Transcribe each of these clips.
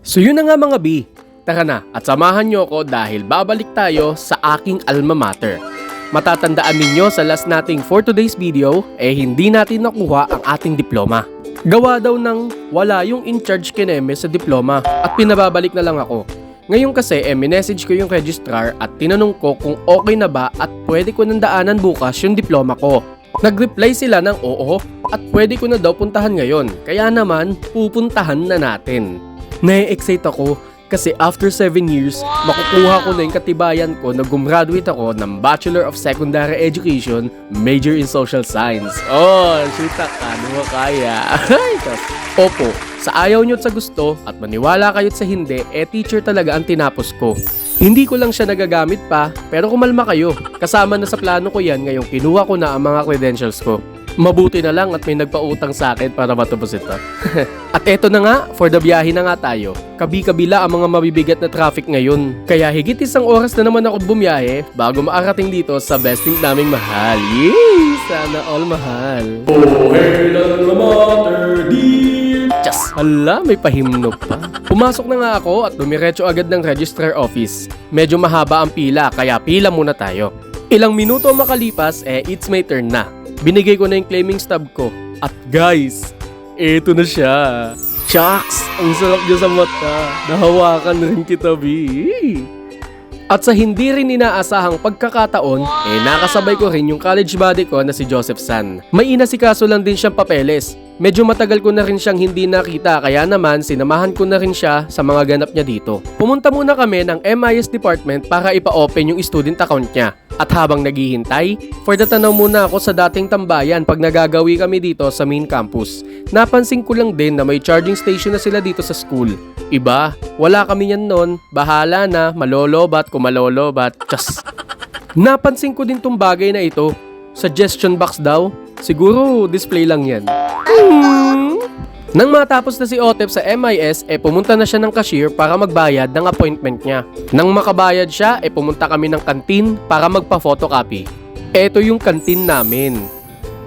So yun na nga mga B, tara na at samahan nyo ako dahil babalik tayo sa aking alma mater. Matatandaan ninyo sa last nating for today's video, hindi natin nakuha ang ating diploma. Gawa daw ng wala yung in-charge kineme sa diploma at pinababalik na lang ako. Ngayon kasi minessage ko yung registrar at tinanong ko kung okay na ba at pwede ko nang daanan bukas yung diploma ko. Nag-reply sila ng oo at pwede ko na daw puntahan ngayon, kaya naman pupuntahan na natin. Na-excite ako kasi after 7 years, makukuha ko na yung katibayan ko na gumraduate ako ng Bachelor of Secondary Education, major in Social Science. Oh, shita ka, di mo kaya. Opo, sa ayaw nyo't sa gusto at maniwala kayo't sa hindi, teacher talaga ang tinapos ko. Hindi ko lang siya nagagamit pa, pero kumalma kayo. Kasama na sa plano ko yan ngayong kinuha ko na ang mga credentials ko. Mabuti na lang at may nagpautang sa akin para matubos ito. At eto na nga, for the biyahe na nga tayo. Kabi-kabila ang mga mabibigat na traffic ngayon. Kaya higit isang oras na naman ako bumiyahe bago maarating dito sa besting naming mahal. Yay! Sana all mahal. Oh, hey, mater, just! Hala, may pahimno pa. Pumasok na nga ako at dumiretso agad ng registrar office. Medyo mahaba ang pila, kaya pila muna tayo. Ilang minuto makalipas, it's my turn na. Binigay ko na yung claiming stub ko. At guys, eto na siya. Shucks! Ang sarap niya sa mata. Nahawakan rin kita, B. At sa hindi rin inaasahang pagkakataon, nakasabay ko rin yung college buddy ko na si Joseph San. May inasikaso lang din siyang papeles. Medyo matagal ko na rin siyang hindi nakita kaya naman sinamahan ko na rin siya sa mga ganap niya dito. Pumunta muna kami ng MIS department para ipa-open yung student account niya. At habang naghihintay, for the tanaw muna ako sa dating tambayan pag nagagawi kami dito sa main campus. Napansin ko lang din na may charging station na sila dito sa school. Iba, wala kami yan nun, bahala na, malolobat kung malolobat, tiyas. Napansin ko din tong bagay na ito, suggestion box daw, siguro display lang yan. Nang matapos na si Otep sa MIS, pumunta na siya ng cashier para magbayad ng appointment niya. Nang makabayad siya, pumunta kami ng kantin para magpa-photocopy. Eto yung kantin namin.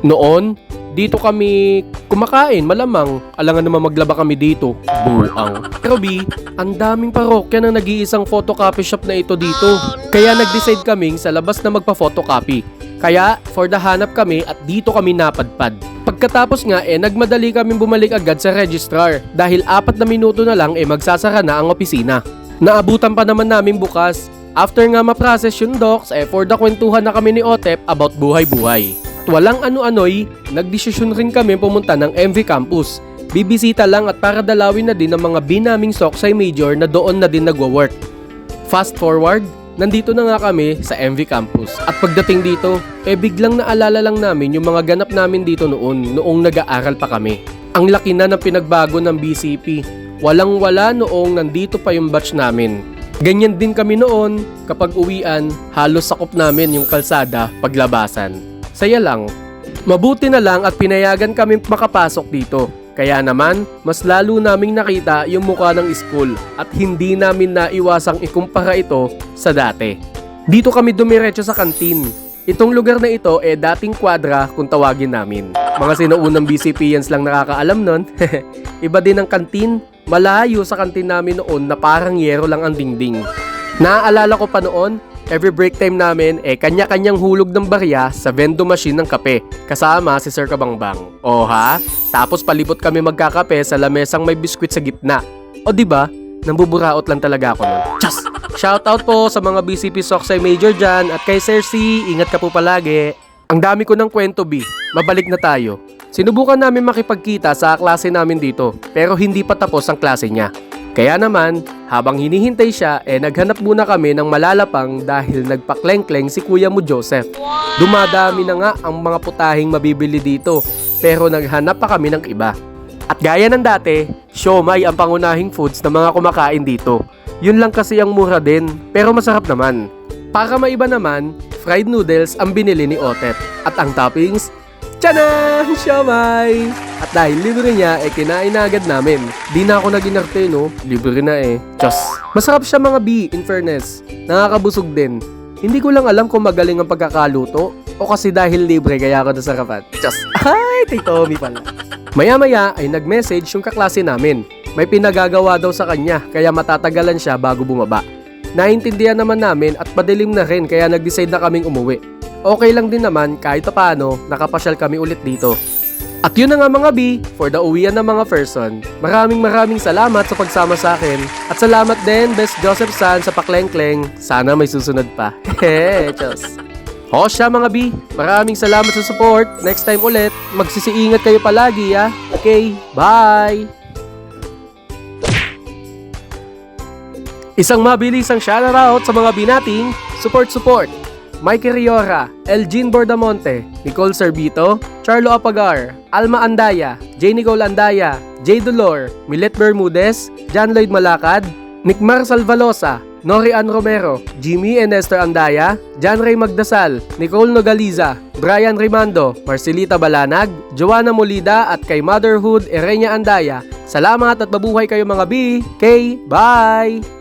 Noon, dito kami kumakain, malamang. Alangan naman maglaba kami dito. Buang. Pero B, ang daming parokya ng nag-iisang photocopy shop na ito dito. Kaya nag-decide kaming sa labas na magpa-photocopy. Kaya, for the hanap kami at dito kami napadpad. Pagkatapos nga nagmadali kaming bumalik agad sa registrar dahil 4 na minuto na lang magsasara na ang opisina. Naabutan pa naman namin bukas. After nga ma-process yung docs, for the kwentuhan na kami ni Otep about buhay-buhay. At walang ano-ano'y, nagdesisyon rin kami pumunta ng MV Campus. Bibisita lang at para dalawin na din ang mga binaming Soksay Major na doon na din nagwo-work. Fast forward, nandito na nga kami sa MV Campus. At pagdating dito, biglang naalala lang namin yung mga ganap namin dito noong nag-aaral pa kami. Ang laki na ng pinagbago ng BCP. Walang-wala noong nandito pa yung batch namin. Ganyan din kami noon, kapag uwian, halos sakop namin yung kalsada paglabasan. Saya lang. Mabuti na lang at pinayagan kami makapasok dito. Kaya naman, mas lalo naming nakita yung mukha ng school at hindi namin naiwasang ikumpara ito sa dati. Dito kami dumiretso sa kantin. Itong lugar na ito dating kwadra kung tawagin namin. Mga sinuunang BCPians lang nakakaalam nun. Iba din ang kantin, malayo sa kantin namin noon na parang yero lang ang dingding. Naaalala ko pa noon, every break time namin kanya-kanyang hulog ng barya sa vending machine ng kape kasama si Sir Kabangbang. O ha? Tapos palibot kami magkakape sa lamesang may biskwit sa gitna. O diba? Nambuburaot lang talaga ako nun. Tiyas! Shoutout po sa mga BCP Soksay Major dyan at kay Sir C, ingat ka po palagi. Ang dami ko ng kwento B, mabalik na tayo. Sinubukan namin makipagkita sa klase namin dito pero hindi pa tapos ang klase niya. Kaya naman, habang hinihintay siya, naghanap muna kami ng malalapang dahil nagpakleng-kleng si Kuya mo Joseph. Dumadami na nga ang mga putahing mabibili dito, pero naghanap pa kami ng iba. At gaya ng dati, siomay ang pangunahing foods ng mga kumakain dito. Yun lang kasi ang mura din, pero masarap naman. Para maiba naman, fried noodles ang binili ni Otep. At ang toppings, tchanan! Siomay! At dahil libre niya, kinain na agad namin. Di na ako nag-inarte, no? Libre na Diyos. Masarap siya mga B, in fairness. Nakakabusog din. Hindi ko lang alam kung magaling ang pagkakaluto o kasi dahil libre kaya ako nasarapan. Diyos. Ay, Tito Tommy pala. Maya-maya ay nag-message yung kaklase namin. May pinagagawa daw sa kanya kaya matatagalan siya bago bumaba. Naintindihan naman namin at padilim na rin kaya nag-decide na kaming umuwi. Okay lang din naman kahit paano nakapasyal kami ulit dito. At yun na nga mga B, for the uwian ng mga person. Maraming salamat sa pagsama sa akin. At salamat din Best Joseph San sa pakleng-kleng. Sana may susunod pa. Hehe, Diyos. O siya mga B, maraming salamat sa support. Next time ulit, magsisiingat kayo palagi ha. Okay, bye! Isang mabilisang shoutout sa mga binating support. Mikey Riora, Elgin Bordamonte, Nicole Servito, Charlo Apagar, Alma Andaya, J. Nicole Andaya, J. Dolor, Milet Bermudez, John Lloyd Malacad, Nickmar Salvalosa, Nori Ann Romero, Jimmy and Esther Andaya, John Ray Magdasal, Nicole Nogaliza, Brian Rimando, Marcelita Balanag, Joanna Molida at kay Motherhood Erenya Andaya. Salamat at mabuhay kayo mga B. K. Bye!